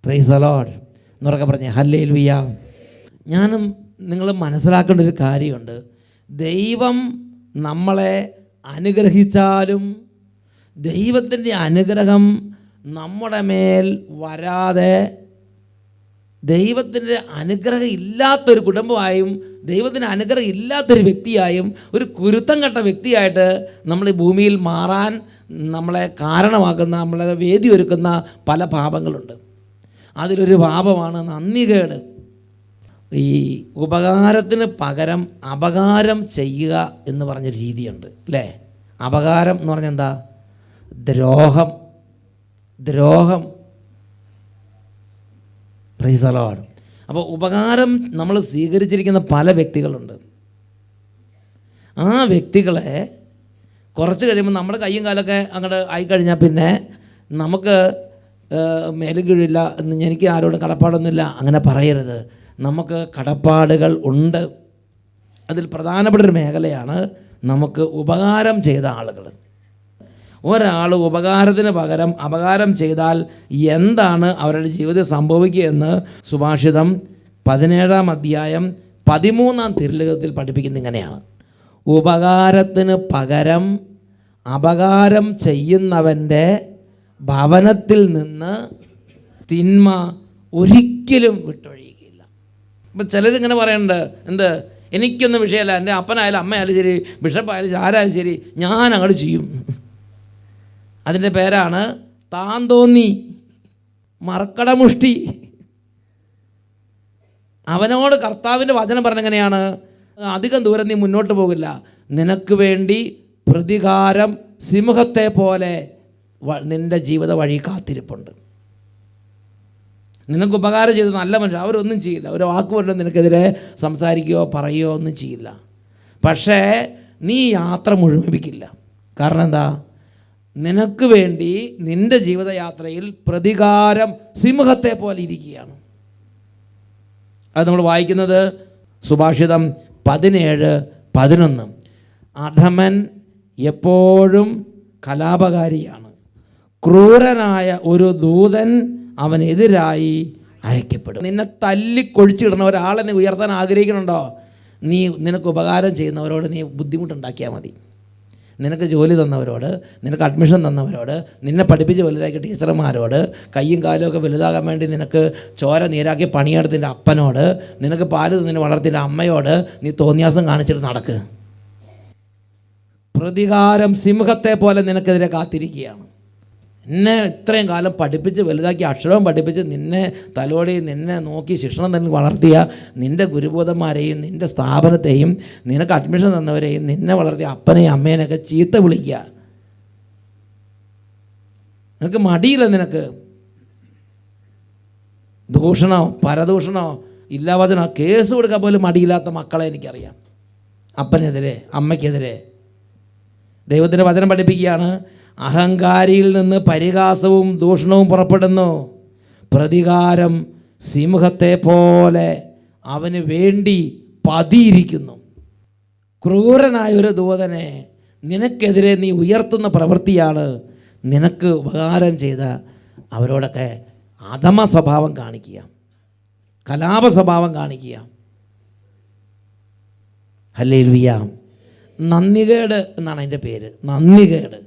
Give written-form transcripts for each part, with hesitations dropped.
Praise the Lord എന്നൊക്കെ പറഞ്ഞേ hallelujah. ഞാനും നിങ്ങൾ മനസ്സിലാക്കേണ്ട ഒരു കാര്യമുണ്ട്. ദൈവം നമ്മളെ അനുഗ്രഹിച്ചാലും ദൈവത്തിൻ്റെ അനുഗ്രഹം നമ്മുടെ മേൽ വരാതെ ദൈവത്തിൻ്റെ അനുഗ്രഹം ഇല്ലാത്തൊരു കുടുംബമായും ദൈവത്തിന് അനുഗ്രഹം ഇല്ലാത്തൊരു വ്യക്തിയായും ഒരു കുരുത്തം കെട്ട വ്യക്തിയായിട്ട് നമ്മൾ ഈ ഭൂമിയിൽ മാറാൻ നമ്മളെ കാരണമാക്കുന്ന, നമ്മളെ വേദി ഒരുക്കുന്ന പല പാപങ്ങളുണ്ട്. അതിലൊരു പാപമാണ് നന്ദികേട്. ഈ ഉപകാരത്തിന് പകരം അപകാരം ചെയ്യുക എന്ന് പറഞ്ഞൊരു രീതിയുണ്ട് അല്ലേ? അപകാരം എന്ന് പറഞ്ഞാൽ എന്താ? ദ്രോഹം. Praise the Lord. അപ്പോൾ ഉപകാരം നമ്മൾ സ്വീകരിച്ചിരിക്കുന്ന പല വ്യക്തികളുണ്ട്. ആ വ്യക്തികളെ കുറച്ച് കഴിയുമ്പോൾ നമ്മുടെ കയ്യും കാലൊക്കെ അങ്ങോട്ട് ആയിക്കഴിഞ്ഞാൽ പിന്നെ നമുക്ക് മേലും കീഴില്ല എന്ന്, എനിക്ക് ആരോടും കടപ്പാടൊന്നുമില്ല അങ്ങനെ പറയരുത്. നമുക്ക് കടപ്പാടുകൾ ഉണ്ട്. അതിൽ പ്രധാനപ്പെട്ട ഒരു മേഖലയാണ് നമുക്ക് ഉപകാരം ചെയ്ത ആളുകൾ. ഒരാൾ ഉപകാരത്തിന് പകരം അപകാരം ചെയ്താൽ എന്താണ് അവരുടെ ജീവിതത്തിൽ സംഭവിക്കുക എന്ന് സുഭാഷിതം 17-ാം അധ്യായം 13-ാം തിരുലിഖിതത്തിൽ പഠിപ്പിക്കുന്നത് ഇങ്ങനെയാണ്: ഉപകാരത്തിന് പകരം അപകാരം ചെയ്യുന്നവൻ്റെ ഭവനത്തിൽ നിന്ന് തിന്മ ഒരിക്കലും വിട്ടൊഴിയുകയില്ല. ഇപ്പം ചിലരിങ്ങനെ പറയുന്നുണ്ട്, എന്ത്, എനിക്കൊന്നും വിഷയമല്ല, എൻ്റെ അപ്പനായാലും അമ്മയായാലും ശരി, ബിഷപ്പായാലും ആരായാലും ശരി, ഞാൻ അങ്ങോട്ട് ചെയ്യും. അതിൻ്റെ പേരാണ് താൻ തോന്നി, മർക്കടമുഷ്ടി. അവനോട് കർത്താവിൻ്റെ വചനം പറഞ്ഞെങ്ങനെയാണ്? അധികം ദൂരം നീ മുന്നോട്ട് പോകില്ല, നിനക്ക് വേണ്ടി പ്രതികാരം സിംഹത്തെ പോലെ നിൻ്റെ ജീവിത വഴി കാത്തിരിപ്പുണ്ട്. നിനക്ക് ഉപകാരം ചെയ്ത് നല്ല മനുഷ്യർ, അവരൊന്നും ചെയ്യില്ല, ഒരു വാക്ക് പോലും നിനക്കെതിരെ സംസാരിക്കുകയോ പറയുകയോ ഒന്നും ചെയ്യില്ല. പക്ഷേ നീ യാത്ര മുഴുമിപ്പിക്കില്ല. കാരണം എന്താ? നിനക്ക് വേണ്ടി നിൻ്റെ ജീവിതയാത്രയിൽ പ്രതികാരം സിംഹത്തെ പോലെ ഇരിക്കുകയാണ്. അത് നമ്മൾ വായിക്കുന്നത് സുഭാഷിതം 17:11. അധമൻ എപ്പോഴും കലാപകാരിയാണ്, ക്രൂരനായ ഒരു ദൂതൻ അവനെതിരായി അയക്കപ്പെടും. നിന്നെ തല്ലിക്കൊഴിച്ചിടണ ഒരാളെ നീ ഉയർത്താൻ ആഗ്രഹിക്കണുണ്ടോ? നിനക്ക് ഉപകാരം ചെയ്യുന്നവരോട് നീ ബുദ്ധിമുട്ടുണ്ടാക്കിയാൽ മതി. നിനക്ക് ജോലി തന്നവരോട്, നിനക്ക് അഡ്മിഷൻ തന്നവരോട്, നിന്നെ പഠിപ്പിച്ച് വലുതാക്കിയ ടീച്ചർമാരോട്, കയ്യും കാലും ഒക്കെ വലുതാകാൻ വേണ്ടി നിനക്ക് ചോര നീരാക്കി പണിയെടുത്തിൻ്റെ അപ്പനോട്, നിനക്ക് പാല് തന്നിന് വളർത്തിൻ്റെ അമ്മയോട് നീ തോന്നിയാസം കാണിച്ചിട്ട് നടക്ക്. പ്രതികാരം സിംഹത്തെ പോലെ നിനക്കെതിരെ കാത്തിരിക്കുകയാണ്. നിന്നെ ഇത്രയും കാലം പഠിപ്പിച്ച് വലുതാക്കി അക്ഷരവും പഠിപ്പിച്ച് നിന്നെ തലോടി നിന്നെ നോക്കി ശിക്ഷണം തന്നെ വളർത്തിയ നിൻ്റെ ഗുരുബോധന്മാരെയും നിൻ്റെ സ്ഥാപനത്തെയും നിനക്ക് അഡ്മിഷൻ തന്നവരെയും നിന്നെ വളർത്തിയ അപ്പനെയും അമ്മേനെയൊക്കെ ചീത്ത വിളിക്കുക. നിനക്ക് മടിയില്ല. നിനക്ക് ദൂഷണോ പരദൂഷണോ ഇല്ലാവചനോ കേസ് കൊടുക്കാൻ പോലും മടിയില്ലാത്ത മക്കളെ എനിക്കറിയാം. അപ്പനെതിരെ അമ്മയ്ക്കെതിരെ ദൈവത്തിൻ്റെ വചനം പഠിപ്പിക്കുകയാണ്: അഹങ്കാരിയിൽ നിന്ന് പരിഹാസവും ദൂഷണവും പുറപ്പെടുന്നു, പ്രതികാരം സിംഹത്തെ പോലെ അവന് വേണ്ടി പതിയിരിക്കുന്നു. ക്രൂരനായ ഒരു ദൂതനെ നിനക്കെതിരെ നീ ഉയർത്തുന്ന പ്രവൃത്തിയാണ് നിനക്ക് ഉപകാരം ചെയ്ത അവരോടൊക്കെ അധമ സ്വഭാവം കാണിക്കുക, കലാപ സ്വഭാവം കാണിക്കുക. ഹല്ലേലൂയ. നന്ദികേട് എന്നാണ് അതിൻ്റെ പേര്, നന്ദികേട്.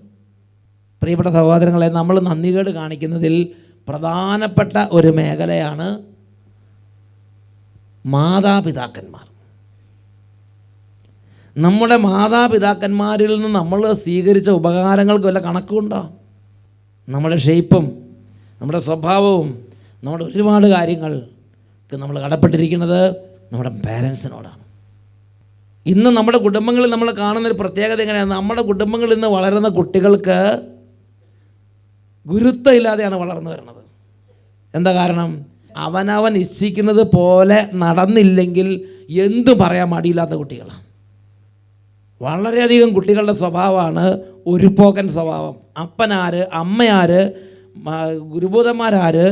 പ്രിയപ്പെട്ട സഹോദരങ്ങളെ, നമ്മൾ നന്ദികേട് കാണിക്കുന്നതിൽ പ്രധാനപ്പെട്ട ഒരു മേഖലയാണ് മാതാപിതാക്കന്മാർ. നമ്മുടെ മാതാപിതാക്കന്മാരിൽ നിന്ന് നമ്മൾ സ്വീകരിച്ച ഉപകാരങ്ങൾക്ക് വല്ല കണക്കുണ്ടോ? നമ്മുടെ ഷേപ്പും നമ്മുടെ സ്വഭാവവും നമ്മുടെ ഒരുപാട് കാര്യങ്ങൾക്ക് നമ്മൾ കടപ്പെട്ടിരിക്കുന്നത് നമ്മുടെ പാരൻസിനോടാണ്. ഇന്ന് നമ്മുടെ കുടുംബങ്ങളിൽ നമ്മൾ കാണുന്നൊരു പ്രത്യേകത എങ്ങനെയാണ്? നമ്മുടെ കുടുംബങ്ങളിൽ നിന്ന് വളരുന്ന കുട്ടികൾക്ക് ഗുരുത്വം ഇല്ലാതെയാണ് വളർന്നു വരുന്നത്. എന്താ കാരണം? അവനവൻ ഇച്ഛിക്കുന്നത് പോലെ നടന്നില്ലെങ്കിൽ എന്തു പറയാൻ മടിയില്ലാത്ത കുട്ടികളാണ്. വളരെയധികം കുട്ടികളുടെ സ്വഭാവമാണ് ഒരു പോക്കൻ സ്വഭാവം. അപ്പനാര്, അമ്മയാര്, ഗുരുബോധന്മാരാര്,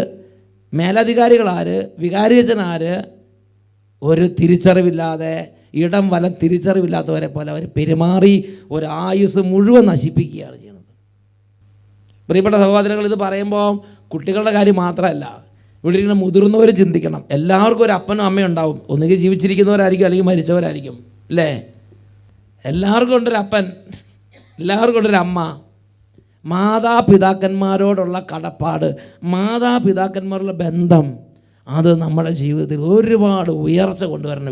മേലധികാരികളാര്, വികാരിയച്ഛനാര്, ഒരു തിരിച്ചറിവില്ലാതെ, ഇടം വലം തിരിച്ചറിവില്ലാത്തവരെ പോലെ അവർ പെരുമാറി ഒരു ആയുസ് മുഴുവൻ നശിപ്പിക്കുകയാണ് ചെയ്യുന്നത്. പ്രിയപ്പെട്ട സഹോദരങ്ങൾ, ഇത് പറയുമ്പോൾ കുട്ടികളുടെ കാര്യം മാത്രമല്ല, ഇവിടെ ഇരിക്കുന്ന മുതിർന്നവർ ചിന്തിക്കണം. എല്ലാവർക്കും ഒരു അപ്പനും അമ്മയും ഉണ്ടാവും. ഒന്നുകിൽ ജീവിച്ചിരിക്കുന്നവരായിരിക്കും, അല്ലെങ്കിൽ മരിച്ചവരായിരിക്കും, അല്ലേ? എല്ലാവർക്കും ഉണ്ടൊരു അപ്പൻ, എല്ലാവർക്കും ഉണ്ടൊരു അമ്മ. മാതാപിതാക്കന്മാരോടുള്ള കടപ്പാട്, മാതാപിതാക്കന്മാരുള്ള ബന്ധം, അത് നമ്മുടെ ജീവിതത്തിൽ ഒരുപാട് ഉയർച്ച കൊണ്ടുവരുന്ന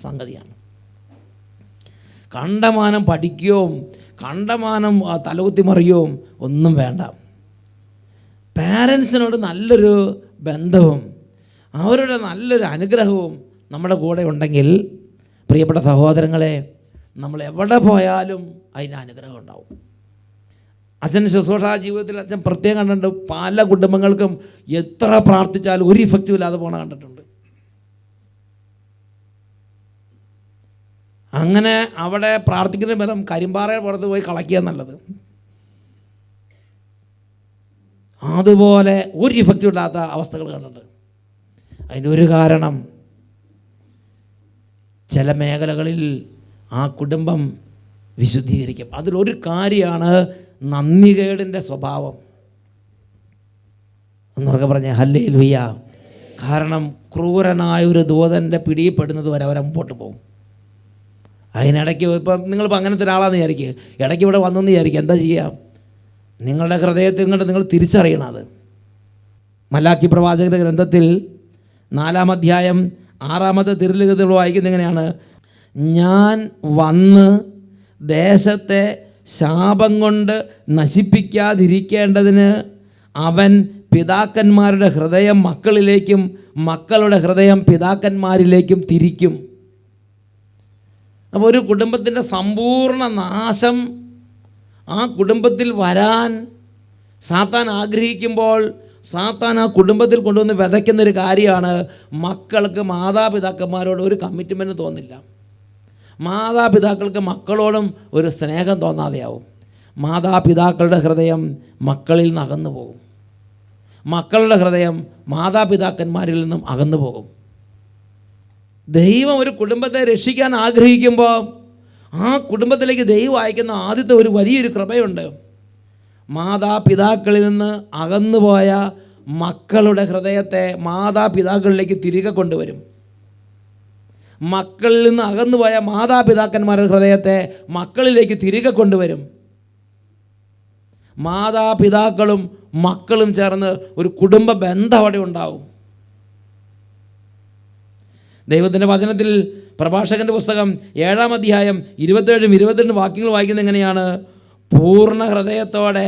സംഗതിയാണ്. കണ്ടമാനം പഠിക്കുകയും കണ്ടമാനം തലകുത്തി മറിയുകയും ഒന്നും വേണ്ട. പാരൻസിനോട് നല്ലൊരു ബന്ധവും അവരുടെ നല്ലൊരു അനുഗ്രഹവും നമ്മുടെ കൂടെ ഉണ്ടെങ്കിൽ, പ്രിയപ്പെട്ട സഹോദരങ്ങളെ, നമ്മൾ എവിടെ പോയാലും അതിന് അനുഗ്രഹം ഉണ്ടാവും. അച്ഛൻ ശുശ്രൂഷ ജീവിതത്തിൽ അച്ഛൻ പ്രത്യേകം കണ്ടിട്ടുണ്ട്. പല കുടുംബങ്ങൾക്കും എത്ര പ്രാർത്ഥിച്ചാലും ഒരു ഇഫക്റ്റും ഇല്ലാതെ പോണ കണ്ടിട്ടുണ്ട്. അങ്ങനെ അവിടെ പ്രാർത്ഥിക്കുന്ന പകരം കരിമ്പാറയുടെ പുറത്ത് പോയി കളക്കുക എന്നുള്ളത്. അതുപോലെ ഒരു ഇഫക്റ്റും ഇല്ലാത്ത അവസ്ഥകൾ കണ്ടിട്ടുണ്ട്. അതിൻ്റെ ഒരു കാരണം, ചില മേഖലകളിൽ ആ കുടുംബം വിശുദ്ധീകരിക്കും. അതിലൊരു കാര്യമാണ് നന്ദികേടിൻ്റെ സ്വഭാവം. എന്നൊക്കെ പറഞ്ഞ ഹല്ലേലൂയ. കാരണം ക്രൂരനായ ഒരു ദൂതൻ്റെ പിടിയിൽപ്പെടുന്നത് വരെ അവരെ മുമ്പോട്ട് പോകും. അതിനിടയ്ക്ക് ഇപ്പം നിങ്ങളിപ്പോൾ അങ്ങനത്തെ ഒരാളാണെന്ന് വിചാരിക്കുക, ഇടയ്ക്ക് ഇവിടെ വന്നെന്ന് വിചാരിക്കുക, എന്താ ചെയ്യുക? നിങ്ങളുടെ ഹൃദയത്തിൽ കൊണ്ട് നിങ്ങൾ തിരിച്ചറിയണം അത്. മലാക്കി പ്രവാചകന്റെ ഗ്രന്ഥത്തിൽ 4-ാം അധ്യായം 6-ാമത്തെ തിരുലിഖിതത്തിൽ വായിക്കുന്നത് എങ്ങനെയാണ്? ഞാൻ വന്ന് ദേശത്തെ ശാപം കൊണ്ട് നശിപ്പിക്കാതിരിക്കേണ്ടതിന് അവൻ പിതാക്കന്മാരുടെ ഹൃദയം മക്കളിലേക്കും മക്കളുടെ ഹൃദയം പിതാക്കന്മാരിലേക്കും തിരിക്കും. അപ്പോൾ ഒരു കുടുംബത്തിൻ്റെ സമ്പൂർണ്ണ നാശം ആ കുടുംബത്തിൽ വരാൻ സാത്താൻ ആഗ്രഹിക്കുമ്പോൾ, സാത്താൻ ആ കുടുംബത്തിൽ കൊണ്ടുവന്ന് വിതയ്ക്കുന്നൊരു കാര്യമാണ്, മക്കൾക്ക് മാതാപിതാക്കന്മാരോട് ഒരു കമ്മിറ്റ്മെൻറ്റ് തോന്നില്ല. മാതാപിതാക്കൾക്ക് മക്കളോടും ഒരു സ്നേഹം തോന്നാതെയാവും. മാതാപിതാക്കളുടെ ഹൃദയം മക്കളിൽ നിന്ന് അകന്നു പോകും. മക്കളുടെ ഹൃദയം മാതാപിതാക്കന്മാരിൽ നിന്നും അകന്നു പോകും. ദൈവം ഒരു കുടുംബത്തെ രക്ഷിക്കാൻ ആഗ്രഹിക്കുമ്പോൾ ആ കുടുംബത്തിലേക്ക് ദൈവം അയക്കുന്ന ആദ്യത്തെ ഒരു വലിയൊരു കൃപയുണ്ട്. മാതാപിതാക്കളിൽ നിന്ന് അകന്നുപോയ മക്കളുടെ ഹൃദയത്തെ മാതാപിതാക്കളിലേക്ക് തിരികെ കൊണ്ടുവരും. മക്കളിൽ നിന്ന് അകന്നുപോയ മാതാപിതാക്കന്മാരുടെ ഹൃദയത്തെ മക്കളിലേക്ക് തിരികെ കൊണ്ടുവരും. മാതാപിതാക്കളും മക്കളും ചേർന്ന് ഒരു കുടുംബ ബന്ധം അവിടെ ഉണ്ടാവും. ദൈവത്തിൻ്റെ വചനത്തിൽ പ്രഭാഷകൻ്റെ പുസ്തകം 7-ാം അധ്യായം 27-22 വാക്യങ്ങൾ വായിക്കുന്നത് എങ്ങനെയാണ്? പൂർണ്ണ ഹൃദയത്തോടെ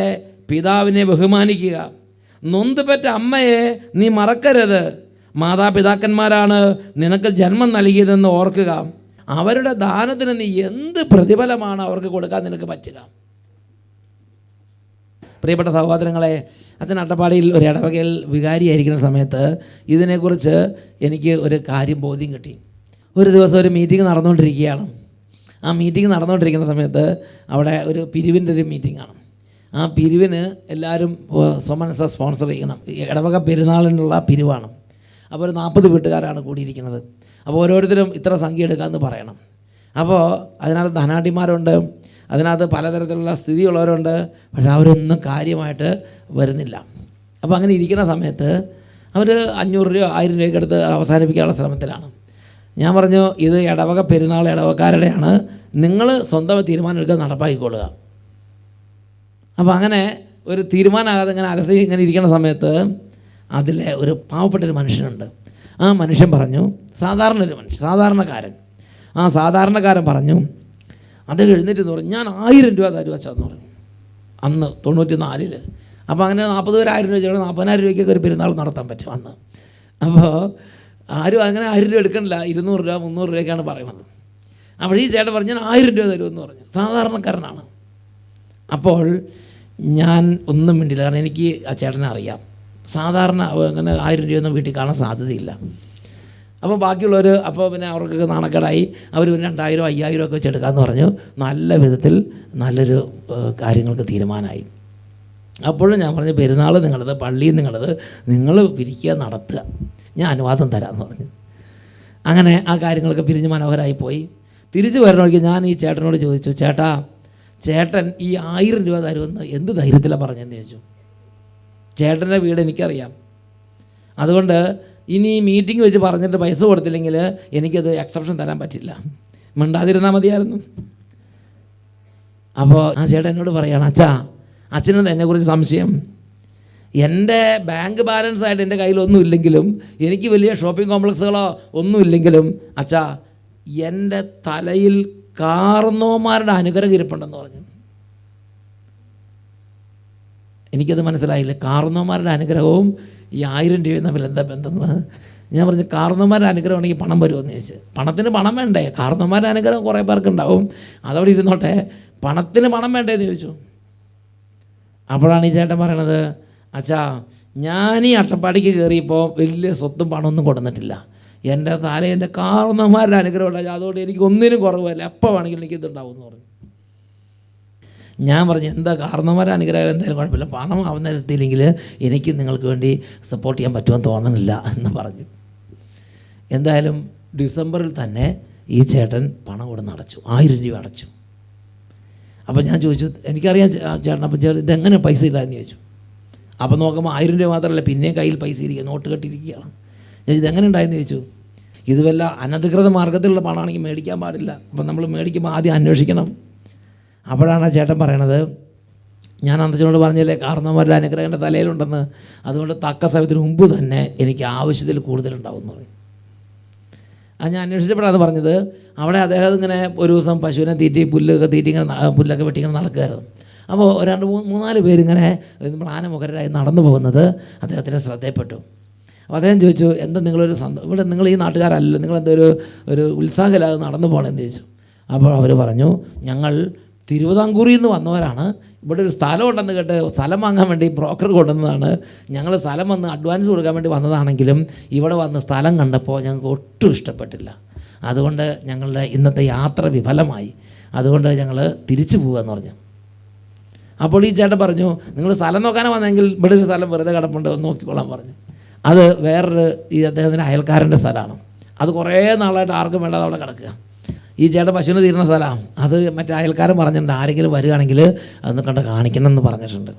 പിതാവിനെ ബഹുമാനിക്കുക, നൊന്തുപെറ്റ അമ്മയെ നീ മറക്കരുത്. മാതാപിതാക്കന്മാരാണ് നിനക്ക് ജന്മം നൽകിയതെന്ന് ഓർക്കുക. അവരുടെ ദാനത്തിന് നീ എന്ത് പ്രതിഫലമാണ് അവർക്ക് കൊടുക്കാൻ നിനക്ക് പറ്റുക? പ്രിയപ്പെട്ട സഹോദരങ്ങളെ, അച്ഛൻ അട്ടപ്പാടിയിൽ ഒരു ഇടവകയിൽ വികാരിയായിരിക്കുന്ന സമയത്ത് ഇതിനെക്കുറിച്ച് എനിക്ക് ഒരു കാര്യം ബോധ്യം കിട്ടി. ഒരു ദിവസം ഒരു മീറ്റിംഗ് നടന്നുകൊണ്ടിരിക്കുകയാണ്. ആ മീറ്റിംഗ് നടന്നുകൊണ്ടിരിക്കുന്ന സമയത്ത് അവിടെ ഒരു പിരിവിൻ്റെ ഒരു മീറ്റിംഗാണ്. ആ പിരിവിന് എല്ലാവരും സ്വമനസ്സ സ്പോൺസർ ചെയ്യണം. ഇടവക പെരുന്നാളിനുള്ള പിരിവാണ്. അപ്പോൾ ഒരു 40 വീട്ടുകാരാണ് കൂടിയിരിക്കുന്നത്. അപ്പോൾ ഓരോരുത്തരും ഇത്ര സംഖ്യ എടുക്കാമെന്ന് പറയണം. അപ്പോൾ അതിനകത്ത് ധനാഢ്യന്മാരുണ്ട്, അതിനകത്ത് പലതരത്തിലുള്ള സ്ഥിതിയുള്ളവരുണ്ട്. പക്ഷേ അവരൊന്നും കാര്യമായിട്ട് വരുന്നില്ല. അപ്പോൾ അങ്ങനെ ഇരിക്കുന്ന സമയത്ത് അവർ 500 രൂപ 1000 രൂപയ്ക്ക് അടുത്ത് അവസാനിപ്പിക്കാനുള്ള ശ്രമത്തിലാണ്. ഞാൻ പറഞ്ഞു, ഇത് ഇടവക പെരുന്നാൾ ഇടവക്കാരുടെയാണ്, നിങ്ങൾ സ്വന്തം തീരുമാനം എടുക്കുക, നടപ്പാക്കിക്കൊള്ളുക. അപ്പോൾ അങ്ങനെ ഒരു തീരുമാനമാകാതെ ഇങ്ങനെ അലസി ഇങ്ങനെ ഇരിക്കുന്ന സമയത്ത് അതിലെ ഒരു പാവപ്പെട്ടൊരു മനുഷ്യനുണ്ട്. ആ മനുഷ്യൻ പറഞ്ഞു, സാധാരണക്കാരൻ, ആ സാധാരണക്കാരൻ പറഞ്ഞു, അത് എഴുന്നേറ്റ് പറഞ്ഞു, ഞാൻ 1000 രൂപ തരുക വെച്ചതെന്ന് പറഞ്ഞു. അന്ന് 94. അപ്പോൾ അങ്ങനെ 40 പേര് 1000 രൂപ ചെയ്യണം, 40,000 രൂപയ്ക്കൊക്കെ ഒരു പെരുന്നാൾ നടത്താൻ പറ്റും അന്ന്. അപ്പോൾ ആരും അങ്ങനെ 1000 രൂപ എടുക്കണില്ല, 200 രൂപ 300 രൂപയ്ക്കാണ് പറയണത്. അപ്പോൾ ഈ ചേട്ടൻ പറഞ്ഞു, ഞാൻ 1000 രൂപ തരുമെന്ന് പറഞ്ഞു. സാധാരണക്കാരനാണ്. അപ്പോൾ ഞാൻ ഒന്നും മിണ്ടില്ല, കാരണം എനിക്ക് ആ ചേട്ടനെ അറിയാം. സാധാരണ അങ്ങനെ 1000 രൂപയൊന്നും വീട്ടിൽ കാണാൻ സാധ്യതയില്ല. അപ്പോൾ ബാക്കിയുള്ളവർ അപ്പോൾ പിന്നെ അവർക്കൊക്കെ നാണക്കേടായി. അവർ പിന്നെ 2000 5000 ഒക്കെ വെച്ചെടുക്കാമെന്ന് പറഞ്ഞു. നല്ല വിധത്തിൽ നല്ലൊരു കാര്യങ്ങൾക്ക് തീരുമാനമായി. അപ്പോഴും ഞാൻ പറഞ്ഞു, പെരുന്നാൾ നിങ്ങളത്, പള്ളിയും നിങ്ങളത്, നിങ്ങൾ പിരിക്കുക, നടത്തുക, ഞാൻ അനുവാദം തരാമെന്ന് പറഞ്ഞു. അങ്ങനെ ആ കാര്യങ്ങളൊക്കെ പിരിഞ്ഞ് മനോഹരമായി പോയി. തിരിച്ച് വരണമെങ്കിൽ ഞാൻ ഈ ചേട്ടനോട് ചോദിച്ചു, ചേട്ടൻ ഈ 1000 രൂപ തരുമെന്ന് എന്ത് ധൈര്യത്തിലാണ് പറഞ്ഞതെന്ന് ചോദിച്ചു. ചേട്ടൻ്റെ വീട് എനിക്കറിയാം. അതുകൊണ്ട് ഇനി മീറ്റിംഗ് വെച്ച് പറഞ്ഞിട്ട് പൈസ കൊടുത്തില്ലെങ്കിൽ എനിക്കത് എക്സെപ്ഷൻ തരാൻ പറ്റില്ല, മിണ്ടാതിരുന്നാൽ മതിയായിരുന്നു. അപ്പോൾ ആ ചേട്ടൻ എന്നോട് പറയുകയാണ്, അച്ഛനെന്താ എന്നെക്കുറിച്ച് സംശയം? എൻ്റെ ബാങ്ക് ബാലൻസ് ആയിട്ട് എൻ്റെ കയ്യിലൊന്നും ഇല്ലെങ്കിലും, എനിക്ക് വലിയ ഷോപ്പിംഗ് കോംപ്ലക്സുകളോ ഒന്നുമില്ലെങ്കിലും എൻ്റെ തലയിൽ കാർന്നോമാരുടെ അനുഗ്രഹം ഇരിപ്പുണ്ടെന്ന് പറഞ്ഞു. എനിക്കത് മനസ്സിലായില്ല. കാർന്നോമാരുടെ അനുഗ്രഹവും ഈ 1000 രൂപയും തമ്മിൽ എന്താ ബന്ധമെന്ന് ഞാൻ പറഞ്ഞു. കാർന്നോമാരുടെ അനുഗ്രഹമാണെങ്കിൽ പണം വരുമെന്ന് ചോദിച്ചു. പണത്തിന് പണം വേണ്ടേ? കാർന്നോമാരുടെ അനുഗ്രഹം കുറേ പേർക്കുണ്ടാവും, അതവിടെ ഇരുന്നോട്ടെ, പണത്തിന് പണം വേണ്ടേന്ന് ചോദിച്ചു. അപ്പോഴാണ് ഈ ചേട്ടൻ പറയണത്, ഞാൻ ഈ അട്ടപ്പാടിക്ക് കയറിയപ്പോൾ വലിയ സ്വത്തും പണമൊന്നും കൊടുത്തിട്ടില്ല, എൻ്റെ എൻ്റെ കാർന്നോമാരുടെ അനുഗ്രഹം ഉണ്ടായി, അതുകൊണ്ട് എനിക്ക് ഒന്നിനും കുറവല്ല, എപ്പോൾ വേണമെങ്കിലും എനിക്കിതുണ്ടാവും എന്ന് പറഞ്ഞു. ഞാൻ പറഞ്ഞു, എന്താ കാർന്നോമാരുടെ അനുഗ്രഹം എന്തായാലും കുഴപ്പമില്ല, പണം ആവുന്ന എത്തിയില്ലെങ്കിൽ എനിക്ക് നിങ്ങൾക്ക് വേണ്ടി സപ്പോർട്ട് ചെയ്യാൻ പറ്റുമെന്ന് തോന്നുന്നില്ല എന്ന് പറഞ്ഞു. എന്തായാലും ഡിസംബറിൽ തന്നെ ഈ ചേട്ടൻ പണം കൊടുന്ന് അടച്ചു, 1000 രൂപ അടച്ചു. അപ്പോൾ ഞാൻ ചോദിച്ചു, എനിക്കറിയാം ചേട്ടൻ, അപ്പം ഇതെങ്ങനെ പൈസ ഇല്ലാന്ന് ചോദിച്ചു. അപ്പോൾ നോക്കുമ്പോൾ 1000 രൂപ മാത്രമല്ല, പിന്നെയും കയ്യിൽ പൈസ ഇരിക്കുക, നോട്ട് കെട്ടിയിരിക്കുകയാണ്. ഞാൻ ഇതെങ്ങനെ ഉണ്ടായെന്ന് ചോദിച്ചു. ഇത് വല്ല അനധികൃത മാർഗ്ഗത്തിലുള്ള പണമാണെങ്കിൽ മേടിക്കാൻ പാടില്ല, അപ്പം നമ്മൾ മേടിക്കുമ്പോൾ ആദ്യം അന്വേഷിക്കണം. അപ്പോഴാണ് ആ ചേട്ടൻ പറയണത്, ഞാൻ അന്തച്ചനോട് പറഞ്ഞില്ലേ കാർന്നോമാരുടെ അനുഗ്രഹം എൻ്റെ തലയിലുണ്ടെന്ന്, അതുകൊണ്ട് തക്ക സമയത്തിന് മുമ്പ് തന്നെ എനിക്ക് ആവശ്യത്തിൽ കൂടുതലുണ്ടാവും എന്ന് പറയും. ഞാൻ അന്വേഷിച്ചപ്പോഴാണ് പറഞ്ഞത്, അവിടെ അദ്ദേഹം ഇങ്ങനെ ഒരു ദിവസം പശുവിനെ പുല്ലൊക്കെ വെട്ടി ഇങ്ങനെ നടക്കുകയായിരുന്നു. അപ്പോൾ 2-3-4 പേരിങ്ങനെ ആനമുഖരായി നടന്നു പോകുന്നത് അദ്ദേഹത്തിൻ്റെ ശ്രദ്ധയിൽപ്പെട്ടു. അപ്പോൾ അദ്ദേഹം ചോദിച്ചു, എന്താ നിങ്ങളൊരു ഇവിടെ നിങ്ങൾ ഈ നാട്ടുകാരല്ലല്ലോ, നിങ്ങളെന്തൊരു ഉത്സാഹമില്ലാതെ നടന്നു പോകണമെന്ന് ചോദിച്ചു. അപ്പോൾ അവർ പറഞ്ഞു, ഞങ്ങൾ തിരുവിതാംകൂറിൽ നിന്ന് വന്നവരാണ്, ഇവിടെ ഒരു സ്ഥലം ഉണ്ടെന്ന് കേട്ട് സ്ഥലം വാങ്ങാൻ വേണ്ടി ബ്രോക്കർ കൊണ്ടുവന്നതാണ്, ഞങ്ങൾ സ്ഥലം വന്ന് അഡ്വാൻസ് കൊടുക്കാൻ വേണ്ടി വന്നതാണെങ്കിലും ഇവിടെ വന്ന് സ്ഥലം കണ്ടപ്പോൾ ഞങ്ങൾക്ക് ഒട്ടും ഇഷ്ടപ്പെട്ടില്ല, അതുകൊണ്ട് ഞങ്ങളുടെ ഇന്നത്തെ യാത്ര വിഫലമായി, അതുകൊണ്ട് ഞങ്ങൾ തിരിച്ചു പോകുകയെന്ന് പറഞ്ഞു. അപ്പോൾ ഈ ചേട്ടൻ പറഞ്ഞു, നിങ്ങൾ സ്ഥലം നോക്കാനാണ് വന്നെങ്കിൽ ഇവിടെ ഒരു സ്ഥലം വെറുതെ കിടപ്പുണ്ട്, ഒന്ന് നോക്കിക്കോളാൻ പറഞ്ഞു. അത് വേറൊരു ഈ അദ്ദേഹത്തിൻ്റെ അയൽക്കാരൻ്റെ സ്ഥലമാണ്, അത് കുറേ നാളായിട്ട് ആർക്കും വേണ്ടാതെ അവിടെ കിടക്കുക. ഈ ചേട്ടൻ പശുവിന് തീരുന്ന സ്ഥലമാണ്, അത് മറ്റേ അയൽക്കാരൻ പറഞ്ഞിട്ടുണ്ട്, ആരെങ്കിലും വരികയാണെങ്കിൽ അതൊന്ന് കണ്ട് കാണിക്കണം എന്ന് പറഞ്ഞിട്ടുണ്ട്.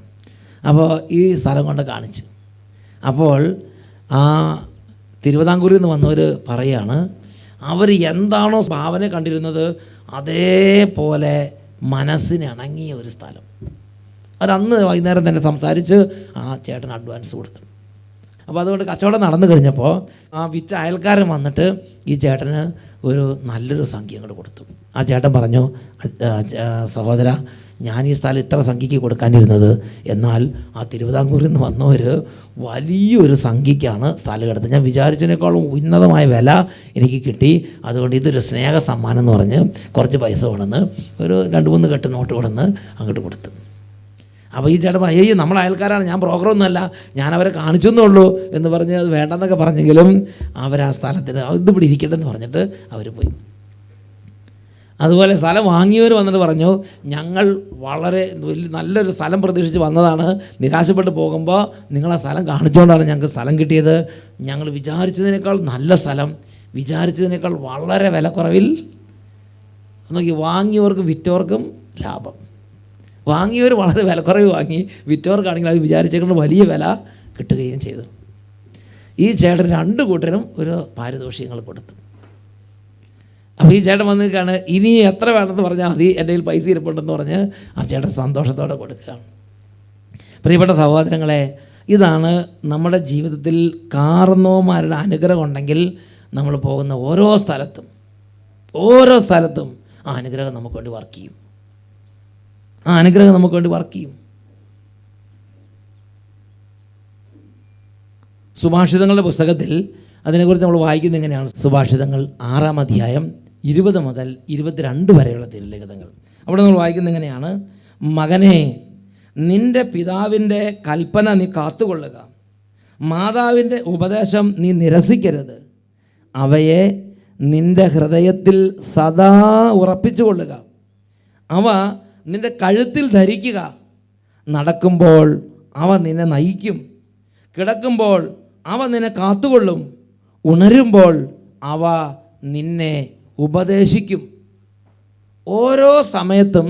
അപ്പോൾ ഈ സ്ഥലം കൊണ്ട് കാണിച്ചു. അപ്പോൾ ആ തിരുവിതാംകൂറിൽ നിന്ന് വന്നവർ പറയുകയാണ്, അവർ എന്താണോ ഭാവന കണ്ടിരുന്നത് അതേപോലെ മനസ്സിന് ഇണങ്ങിയ ഒരു സ്ഥലം. അവരന്ന് വൈകുന്നേരം തന്നെ സംസാരിച്ച് ആ ചേട്ടൻ അഡ്വാൻസ് കൊടുത്തു. അപ്പോൾ അതുകൊണ്ട് കച്ചവടം നടന്നു കഴിഞ്ഞപ്പോൾ ആ വിറ്റ അയൽക്കാരൻ വന്നിട്ട് ഈ ചേട്ടന് ഒരു നല്ലൊരു സംഖ്യ അങ്ങോട്ട് കൊടുത്തു. ആ ചേട്ടൻ പറഞ്ഞു, സഹോദര, ഞാൻ ഈ സ്ഥലം ഇത്ര സംഖ്യയ്ക്ക് കൊടുക്കാനിരുന്നത്, എന്നാൽ ആ തിരുവിതാംകൂറിൽ നിന്ന് വന്നവർ വലിയൊരു സംഖ്യയ്ക്കാണ് സ്ഥലം എടുത്തത്, ഞാൻ വിചാരിച്ചതിനേക്കാളും ഉന്നതമായ വില എനിക്ക് കിട്ടി, അതുകൊണ്ട് ഇതൊരു സ്നേഹ സമ്മാനം എന്ന് പറഞ്ഞ് കുറച്ച് പൈസ കൊണ്ടുവന്ന് ഒരു 2-3 കെട്ട് നോട്ട് കൊണ്ടുവന്ന് അങ്ങോട്ട് കൊടുത്തു. അപ്പോൾ ഈ ചേട്ടൻ പറഞ്ഞു, നമ്മൾ അയൽക്കാരാണ്, ഞാൻ ബ്രോക്കറൊന്നുമല്ല, ഞാൻ അവരെ കാണിച്ചെന്നേ ഉള്ളൂ എന്ന് പറഞ്ഞ് അത് വേണ്ടെന്നൊക്കെ പറഞ്ഞെങ്കിലും അവരാ സ്ഥലത്തിന് ഇത് ഇവിടെ ഇരിക്കട്ടെന്ന് പറഞ്ഞിട്ട് അവർ പോയി. അതുപോലെ സ്ഥലം വാങ്ങിയവർ വന്നിട്ട് പറഞ്ഞു, ഞങ്ങൾ വളരെ നല്ലൊരു സ്ഥലം പ്രതീക്ഷിച്ച് വന്നതാണ്, നിരാശപ്പെട്ട് പോകുമ്പോൾ നിങ്ങളാ സ്ഥലം കാണിച്ചുകൊണ്ടാണ് ഞങ്ങൾക്ക് സ്ഥലം കിട്ടിയത്, ഞങ്ങൾ വിചാരിച്ചതിനേക്കാൾ നല്ല സ്ഥലം, വിചാരിച്ചതിനേക്കാൾ വളരെ വിലക്കുറവിൽ നോക്കി, വാങ്ങിയവർക്കും വിറ്റവർക്കും ലാഭം. വാങ്ങിയവർ വളരെ വിലക്കുറവ് വാങ്ങി, വിറ്റവർക്കാണെങ്കിൽ അത് വിചാരിച്ചേക്കൊണ്ട് വലിയ വില കിട്ടുകയും ചെയ്തു. ഈ ചേട്ടൻ 2 കൂട്ടരും ഒരു പാരിതോഷികങ്ങൾ കൊടുത്തു. അപ്പോൾ ഈ ചേട്ടൻ വന്നിട്ടാണ്, ഇനി എത്ര വേണമെന്ന് പറഞ്ഞാൽ മതി, എൻ്റെ കയ്യിൽ പൈസ ഇരിപ്പുണ്ടെന്ന് പറഞ്ഞ് ആ ചേട്ടൻ സന്തോഷത്തോടെ കൊടുക്കുകയാണ്. പ്രിയപ്പെട്ട സഹോദരങ്ങളെ, ഇതാണ് നമ്മുടെ ജീവിതത്തിൽ കാർന്നോമാരുടെ അനുഗ്രഹം ഉണ്ടെങ്കിൽ നമ്മൾ പോകുന്ന ഓരോ സ്ഥലത്തും ആ അനുഗ്രഹം നമുക്ക് വേണ്ടി വർക്ക് ചെയ്യും. സുഭാഷിതങ്ങളുടെ പുസ്തകത്തിൽ അതിനെക്കുറിച്ച് നമ്മൾ വായിക്കുന്നത് എങ്ങനെയാണ്? സുഭാഷിതങ്ങൾ 6-ാം അധ്യായം 20 മുതൽ 22 വരെയുള്ള തിരുലിഖിതങ്ങൾ. അവിടെ നമ്മൾ വായിക്കുന്നത് എങ്ങനെയാണ്? മകനെ, നിൻ്റെ പിതാവിൻ്റെ കൽപ്പന നീ കാത്തുകൊള്ളുക, മാതാവിൻ്റെ ഉപദേശം നീ നിരസിക്കരുത്, അവയെ നിൻ്റെ ഹൃദയത്തിൽ സദാ ഉറപ്പിച്ചുകൊള്ളുക, അവ നിൻ്റെ കഴുത്തിൽ ധരിക്കുക, നടക്കുമ്പോൾ അവ നിന്നെ നയിക്കും, കിടക്കുമ്പോൾ അവ നിന്നെ കാത്തുകൊള്ളും, ഉണരുമ്പോൾ അവ നിന്നെ ഉപദേശിക്കും. ഓരോ സമയത്തും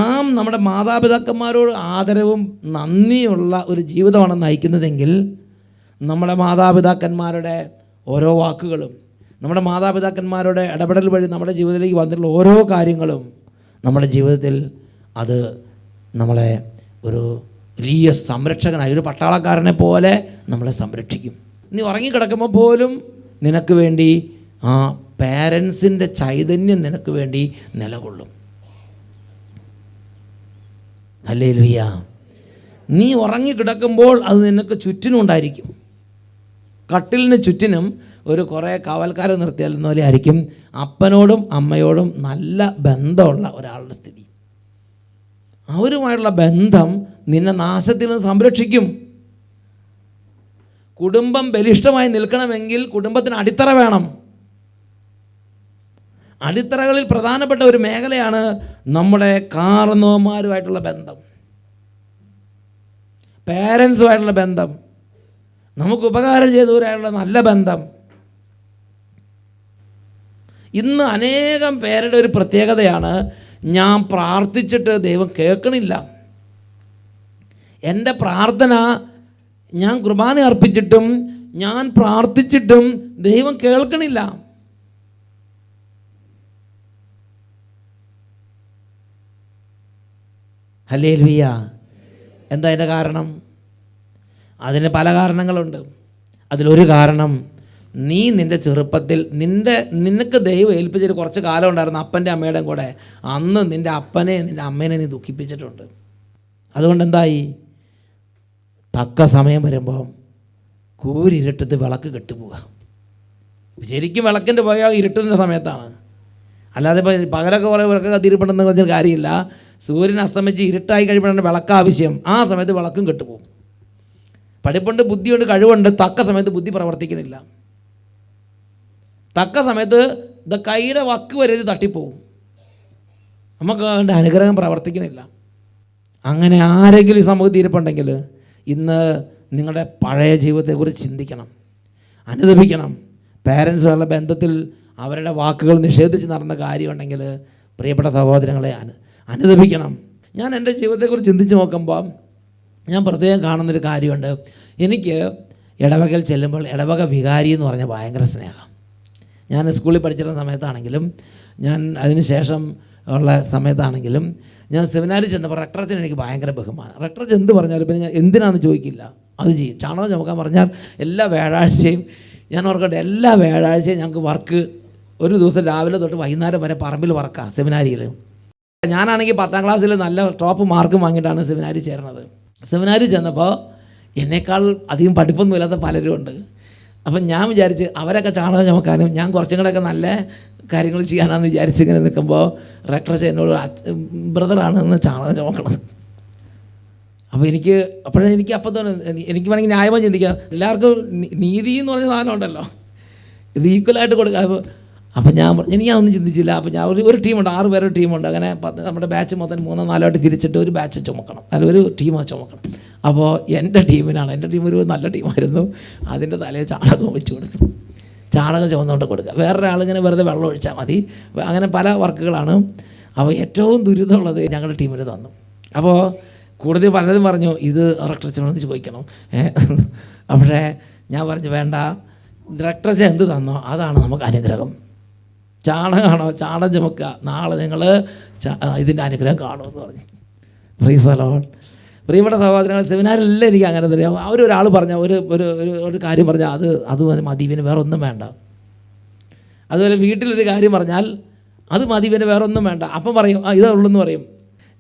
നാം നമ്മുടെ മാതാപിതാക്കന്മാരോട് ആദരവും നന്ദിയുള്ള ഒരു ജീവിതമാണ് നയിക്കുന്നതെങ്കിൽ നമ്മുടെ മാതാപിതാക്കന്മാരുടെ ഓരോ വാക്കുകളും, നമ്മുടെ മാതാപിതാക്കന്മാരുടെ ഇടപെടൽ വഴി നമ്മുടെ ജീവിതത്തിലേക്ക് വന്നിട്ടുള്ള ഓരോ കാര്യങ്ങളും നമ്മുടെ ജീവിതത്തിൽ അത് നമ്മളെ ഒരു വലിയ സംരക്ഷകനായി, ഒരു പട്ടാളക്കാരനെ പോലെ നമ്മളെ സംരക്ഷിക്കും. നീ ഉറങ്ങിക്കിടക്കുമ്പോൾ പോലും നിനക്ക് വേണ്ടി ആ പേരൻസിൻ്റെ ചൈതന്യം നിനക്ക് വേണ്ടി നിലകൊള്ളും. ഹല്ലേലൂയ. നീ ഉറങ്ങിക്കിടക്കുമ്പോൾ അത് നിനക്ക് ചുറ്റിനും ഉണ്ടായിരിക്കും. കട്ടിലിന് ചുറ്റിനും ഒരു കുറേ കാവൽക്കാരെ നിർത്തിയാലെന്ന പോലെ ആയിരിക്കും അപ്പനോടും അമ്മയോടും നല്ല ബന്ധമുള്ള ഒരാളുടെ സ്ഥിതി. അവരുമായുള്ള ബന്ധം നിന്നെ നാശത്തിൽ നിന്ന് സംരക്ഷിക്കും. കുടുംബം ബലിഷ്ഠമായി നിൽക്കണമെങ്കിൽ കുടുംബത്തിന് അടിത്തറ വേണം. അടിത്തറകളിൽ പ്രധാനപ്പെട്ട ഒരു മേഖലയാണ് നമ്മുടെ കാരണവന്മാരുമായിട്ടുള്ള ബന്ധം, പേരൻസുമായിട്ടുള്ള ബന്ധം, നമുക്ക് ഉപകാരം ചെയ്തവരായിട്ടുള്ള നല്ല ബന്ധം. ഇന്ന് അനേകം പേരുടെ ഒരു പ്രത്യേകതയാണ്, ഞാൻ പ്രാർത്ഥിച്ചിട്ട് ദൈവം കേൾക്കണില്ല. എൻ്റെ പ്രാർത്ഥന, ഞാൻ കുർബാന അർപ്പിച്ചിട്ടും ഞാൻ പ്രാർത്ഥിച്ചിട്ടും ദൈവം കേൾക്കണില്ല. ഹല്ലേലൂയ. എന്താ അതിൻ്റെ കാരണം? അതിന് പല കാരണങ്ങളുണ്ട്. അതിലൊരു കാരണം, നീ നിൻ്റെ ചെറുപ്പത്തിൽ നിനക്ക് ദൈവം ഏൽപ്പിച്ചൊരു കുറച്ച് കാലം ഉണ്ടായിരുന്നു അപ്പൻ്റെ അമ്മയുടെയും കൂടെ. അന്ന് നിൻ്റെ അപ്പനെ നിൻ്റെ അമ്മേനെ നീ ദുഃഖിപ്പിച്ചിട്ടുണ്ട്. അതുകൊണ്ട് എന്തായി? തക്ക സമയം വരുമ്പോൾ കൂരിരുട്ടത്ത് വിളക്ക് കെട്ടുപോവുക. ശരിക്കും വിളക്കിൻ്റെ പോയാൽ ഇരുട്ടിൻ്റെ സമയത്താണ്, അല്ലാതെ ഇപ്പോൾ പകലൊക്കെ കുറേ വിളക്ക് കത്തിരിപ്പുണ്ടെന്ന് പറഞ്ഞൊരു കാര്യമില്ല. സൂര്യൻ അസ്തമിച്ച് ഇരുട്ടായി കഴിയുമ്പോഴാണ് വിളക്ക് ആവശ്യം. ആ സമയത്ത് വിളക്കും കെട്ടുപോകും. പഠിപ്പുണ്ട്, ബുദ്ധിയുണ്ട്, കഴിവുണ്ട്, തക്ക സമയത്ത് ബുദ്ധി പ്രവർത്തിക്കുന്നില്ല. തക്ക സമയത്ത് കൈയുടെ വക്ക് വരെ ഇത് തട്ടിപ്പോവും. നമുക്ക് അതിൻ്റെ അനുഗ്രഹം പ്രവർത്തിക്കുന്നില്ല. അങ്ങനെ ആരെങ്കിലും ഈ സമൂഹത്തിൽ ഇരിപ്പുണ്ടെങ്കിൽ ഇന്ന് നിങ്ങളുടെ പഴയ ജീവിതത്തെക്കുറിച്ച് ചിന്തിക്കണം, അനുദപിക്കണം. പേരൻസുകളുടെ ബന്ധത്തിൽ അവരുടെ വാക്കുകൾ നിഷേധിച്ച് നടന്ന കാര്യമുണ്ടെങ്കിൽ പ്രിയപ്പെട്ട സഹോദരങ്ങളെ അനുദപിക്കണം. ഞാൻ എൻ്റെ ജീവിതത്തെക്കുറിച്ച് ചിന്തിച്ച് നോക്കുമ്പോൾ ഞാൻ പ്രത്യേകം കാണുന്നൊരു കാര്യമുണ്ട്. എനിക്ക് ഇടവകയിൽ ചെല്ലുമ്പോൾ ഇടവക വികാരി എന്ന് പറഞ്ഞാൽ ഭയങ്കര സ്നേഹം. ഞാൻ സ്കൂളിൽ പഠിച്ചിരുന്ന സമയത്താണെങ്കിലും ഞാൻ അതിന് ശേഷം ഉള്ള സമയത്താണെങ്കിലും ഞാൻ സെമിനാരിൽ ചെന്നപ്പോൾ റെക്ടറച്ചന് എനിക്ക് ഭയങ്കര ബഹുമാനം. റെക്ടറച്ച് എന്ത് പറഞ്ഞാലും പിന്നെ ഞാൻ എന്തിനാണെന്ന് ചോദിക്കില്ല, അത് ചെയ്യും. ചാണകം ചുമക്കാൻ പറഞ്ഞാൽ എല്ലാ വ്യാഴാഴ്ചയും, ഞാൻ ഓർക്കട്ടെ, എല്ലാ വ്യാഴാഴ്ചയും ഞങ്ങൾക്ക് വർക്ക് ഒരു ദിവസം രാവിലെ തൊട്ട് വൈകുന്നേരം വരെ പറമ്പിൽ വർക്കാണ് സെമിനാരിയിൽ. ഞാനാണെങ്കിൽ 10ാം ക്ലാസ്സിൽ നല്ല ടോപ്പ് മാർക്ക് വാങ്ങിയിട്ടാണ് സെമിനാരി ചേർന്നത്. സെമിനാരി ചെന്നപ്പോൾ എന്നേക്കാൾ അധികം പഠിപ്പൊന്നുമില്ലാത്ത പലരും ഉണ്ട്. അപ്പം ഞാൻ വിചാരിച്ച് അവരൊക്കെ ചാണകം ചുമക്കാനും ഞാൻ കുറച്ചും കൂടെയൊക്കെ നല്ല കാര്യങ്ങൾ ചെയ്യാനാണെന്ന് വിചാരിച്ചിങ്ങനെ നിൽക്കുമ്പോൾ റെക്ടറച്ച് എന്നോട് ബ്രദറാണ് ഇന്ന് ചാണകം ചുമക്കണത്. അപ്പോൾ എനിക്ക് അപ്പം തോന്നുന്നു, എനിക്ക് വേണമെങ്കിൽ ന്യായമായി ചിന്തിക്കാം, എല്ലാവർക്കും നീതി എന്ന് പറഞ്ഞ സാധനം ഉണ്ടല്ലോ, ഇത് ഈക്വലായിട്ട് കൊടുക്കുക. അപ്പം ഞാനൊന്നും ചിന്തിച്ചില്ല. അപ്പോൾ ഞാൻ ഒരു ടീമുണ്ട്, 6 പേരുടെ ടീമുണ്ട്. അങ്ങനെ നമ്മുടെ ബാച്ച് മൊത്തം 3-4 ആയിട്ട് തിരിച്ചിട്ട് ഒരു ബാച്ച് ചുമക്കണം, അല്ല ഒരു ടീം ചുമക്കണം. അപ്പോൾ എൻ്റെ ടീം ഒരു നല്ല ടീമായിരുന്നു. അതിൻ്റെ തലയിൽ ചാണകം വെച്ച് കൊടുക്കും, ചാണകം ചുമന്നുകൊണ്ട് കൊടുക്കുക. വേറൊരാളിങ്ങനെ വെറുതെ വെള്ളം ഒഴിച്ചാൽ മതി. അങ്ങനെ പല വർക്കുകളാണ്. അപ്പോൾ ഏറ്റവും ദുരിതമുള്ളത് ഞങ്ങളുടെ ടീമിൽ തന്നു. അപ്പോൾ കൂടുതൽ പലരും പറഞ്ഞു ഇത് റെക്ടറച്ചനോട് ചോദിക്കണം. അവിടെ ഞാൻ പറഞ്ഞു വേണ്ട, റെക്ടറച്ച എന്ത് തന്നോ അതാണ് നമുക്ക് അനുഗ്രഹം. ചാണകമാണോ, ചാണകം ചുമക്കുക, നാളെ നിങ്ങൾ ഇതിൻ്റെ അനുഗ്രഹം കാണുമെന്ന് പറഞ്ഞു. Praise the Lord. പ്രിയപ്പെട്ട സഹോദരങ്ങൾ, സെമിനാറിലെല്ലാം എനിക്ക് അങ്ങനെ തരാം. അവരൊരാൾ പറഞ്ഞ ഒരു കാര്യം പറഞ്ഞാൽ അത് മതി, ഇവന് വേറെ ഒന്നും വേണ്ട. അതുപോലെ വീട്ടിലൊരു കാര്യം പറഞ്ഞാൽ അത് മതി, ഇവന് വേറെ ഒന്നും വേണ്ട. അപ്പം പറയും ഇതേ ഉള്ളൂന്ന് പറയും.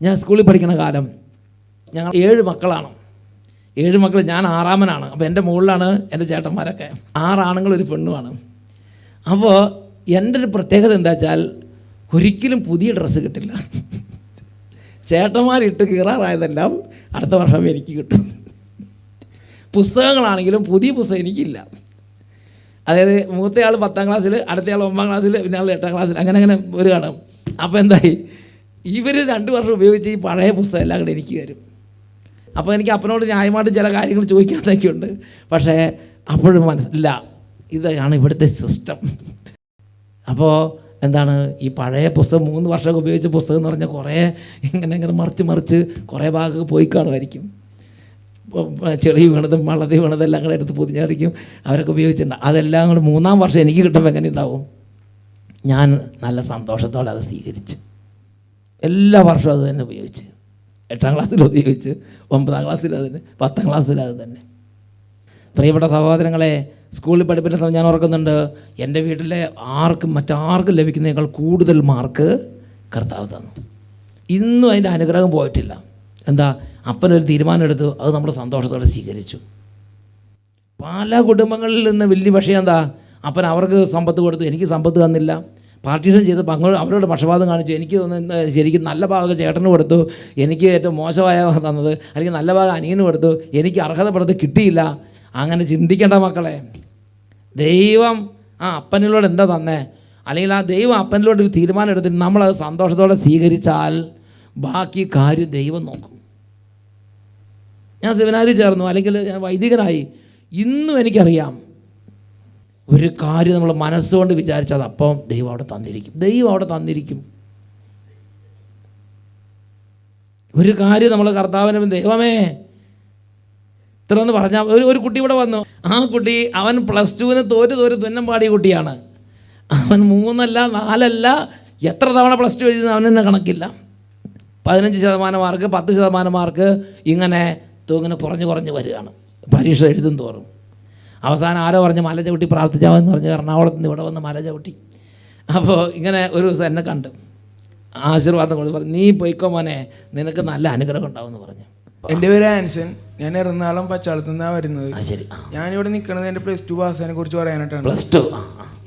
ഞാൻ സ്കൂളിൽ പഠിക്കുന്ന കാലം ഞങ്ങൾ 7 മക്കളാണ്. 7 മക്കൾ, ഞാൻ 6ാമനാണ്. അപ്പോൾ എൻ്റെ മുകളിലാണ് എൻ്റെ ചേട്ടന്മാരൊക്കെ. 6 ആണുങ്ങളും ഒരു പെണ്ണുമാണ്. അപ്പോൾ എൻ്റെ ഒരു പ്രത്യേകത എന്താ വെച്ചാൽ ഒരിക്കലും പുതിയ ഡ്രസ്സ് കിട്ടില്ല. ചേട്ടന്മാരിട്ട് കീറാറായതെല്ലാം അടുത്ത വർഷം എനിക്ക് കിട്ടും. പുസ്തകങ്ങളാണെങ്കിലും പുതിയ പുസ്തകം എനിക്കില്ല. അതായത് മൂത്തയാൾ 10ാം ക്ലാസ്സിൽ, അടുത്തയാൾ 9ാം ക്ലാസ്സിൽ, പിന്നെ ആൾ 8ാം ക്ലാസ്സിൽ, അങ്ങനെ ഒരു കാണും. അപ്പോൾ എന്തായി, ഇവർ 2 വർഷം ഉപയോഗിച്ച് ഈ പഴയ പുസ്തകം എല്ലാം കൂടെ എനിക്ക് തരും. അപ്പോൾ എനിക്ക് അപ്പനോട് ന്യായമായിട്ട് ചില കാര്യങ്ങൾ ചോദിക്കാത്തൊക്കെ ഉണ്ട്. പക്ഷേ അപ്പോഴും മനസ്സില്ല, ഇതാണ് ഇവിടുത്തെ സിസ്റ്റം. അപ്പോൾ എന്താണ്, ഈ പഴയ പുസ്തകം 3 വർഷമൊക്കെ ഉപയോഗിച്ച പുസ്തകം എന്ന് പറഞ്ഞാൽ കുറേ ഇങ്ങനെ മറിച്ച് കുറേ ഭാഗമൊക്കെ പോയി കാണുമായിരിക്കും. ചെളി വീണതും വളതി വീണതും എല്ലാം കൂടെ എടുത്ത് പൊതിഞ്ഞറിക്കും അവരൊക്കെ ഉപയോഗിച്ചിട്ടുണ്ട്. അതെല്ലാം കൂടെ 3-ാം വർഷം എനിക്ക് കിട്ടുമ്പോൾ എങ്ങനെ ഉണ്ടാവും? ഞാൻ നല്ല സന്തോഷത്തോടെ അത് സ്വീകരിച്ചു. എല്ലാ വർഷവും അത് തന്നെ ഉപയോഗിച്ച്, 8-ാം ക്ലാസ്സിൽ ഉപയോഗിച്ച്, 9-ാം ക്ലാസ്സിൽ അതിന്, 10-ാം ക്ലാസ്സിൽ അത് തന്നെ. പ്രിയപ്പെട്ട സഹോദരങ്ങളെ, സ്കൂളിൽ പഠിപ്പിക്കുന്ന സമയം ഞാൻ ഓർക്കുന്നുണ്ട്, എൻ്റെ വീട്ടിലെ മറ്റാർക്കും ലഭിക്കുന്നതിനേക്കാൾ കൂടുതൽ മാർക്ക് കർത്താവ് തന്നു. ഇന്നും അതിൻ്റെ അനുഗ്രഹം പോയിട്ടില്ല. എന്താ? അപ്പനൊരു തീരുമാനം എടുത്തു, അത് നമ്മൾ സന്തോഷത്തോടെ സ്വീകരിച്ചു. പല കുടുംബങ്ങളിൽ നിന്ന് വലിയ വിഷയം എന്താ? അപ്പൻ അവർക്ക് സമ്പത്ത് കൊടുത്തു, എനിക്ക് സമ്പത്ത് തന്നില്ല. പാർട്ടീഷൻ ചെയ്തപ്പോൾ അവരോട് പക്ഷപാതം കാണിച്ചു. എനിക്ക് ശരിക്കും നല്ല ഭാഗം ചേട്ടന് കൊടുത്തു, എനിക്ക് ഏറ്റവും മോശമായ തന്നത്, അല്ലെങ്കിൽ നല്ല ഭാഗം അനിയന് കൊടുത്തു, എനിക്ക് അർഹതപ്പെടുത്ത് കിട്ടിയില്ല. അങ്ങനെ ചിന്തിക്കേണ്ട മക്കളെ. ദൈവം ആ അപ്പനിലൂടെ എന്താ തന്നേ, അല്ലെങ്കിൽ ആ ദൈവം അപ്പനിലൂടെ ഒരു തീരുമാനം എടുത്തിട്ട് നമ്മളത് സന്തോഷത്തോടെ സ്വീകരിച്ചാൽ ബാക്കി കാര്യം ദൈവം നോക്കും. ഞാൻ സെമിനാരിൽ ചേർന്നു, അല്ലെങ്കിൽ ഞാൻ വൈദികനായി, ഇന്നും എനിക്കറിയാം ഒരു കാര്യം നമ്മൾ മനസ്സുകൊണ്ട് വിചാരിച്ചാൽ അപ്പം ദൈവം അവിടെ തന്നിരിക്കും. ഒരു കാര്യം നമ്മൾ കർത്താവിന് ദൈവമേ ഇത്ര എന്ന് പറഞ്ഞാൽ, ഒരു കുട്ടി ഇവിടെ വന്നു. ആ കുട്ടി അവൻ +2 തോറ്റ് തുന്നം പാടിയ കുട്ടിയാണ്. അവൻ 3 അല്ല 4 അല്ല എത്ര തവണ +2 എഴുതുന്ന അവൻ തന്നെ കണക്കില്ല. 15% മാർക്ക്, 10% മാർക്ക് ഇങ്ങനെ കുറഞ്ഞ് വരികയാണ് പരീക്ഷ എഴുതും തോറും. അവസാനം ആരോ പറഞ്ഞ് മല ചവിട്ടി പ്രാർത്ഥിച്ചാമെന്ന് പറഞ്ഞ് എറണാകുളത്ത് നിന്ന് ഇവിടെ വന്ന് മല ചവിട്ടി. അപ്പോൾ ഇങ്ങനെ ഒരു ദിവസം എന്നെ കണ്ട് ആശീർവാദം കൊണ്ട് പറഞ്ഞു, നീ പോയിക്കോ മോനെ, നിനക്ക് നല്ല അനുഗ്രഹം ഉണ്ടാവുമെന്ന് പറഞ്ഞു. എൻ്റെ പേര് ആൻസൺ, ഞാൻ എറണാകുളം പച്ചാളത്തു നിന്നാണ് വരുന്നത്. ഞാനിവിടെ നിൽക്കുന്നത് എൻ്റെ +2 പാസിനെ കുറിച്ച് പറയാനായിട്ടാണ്. +2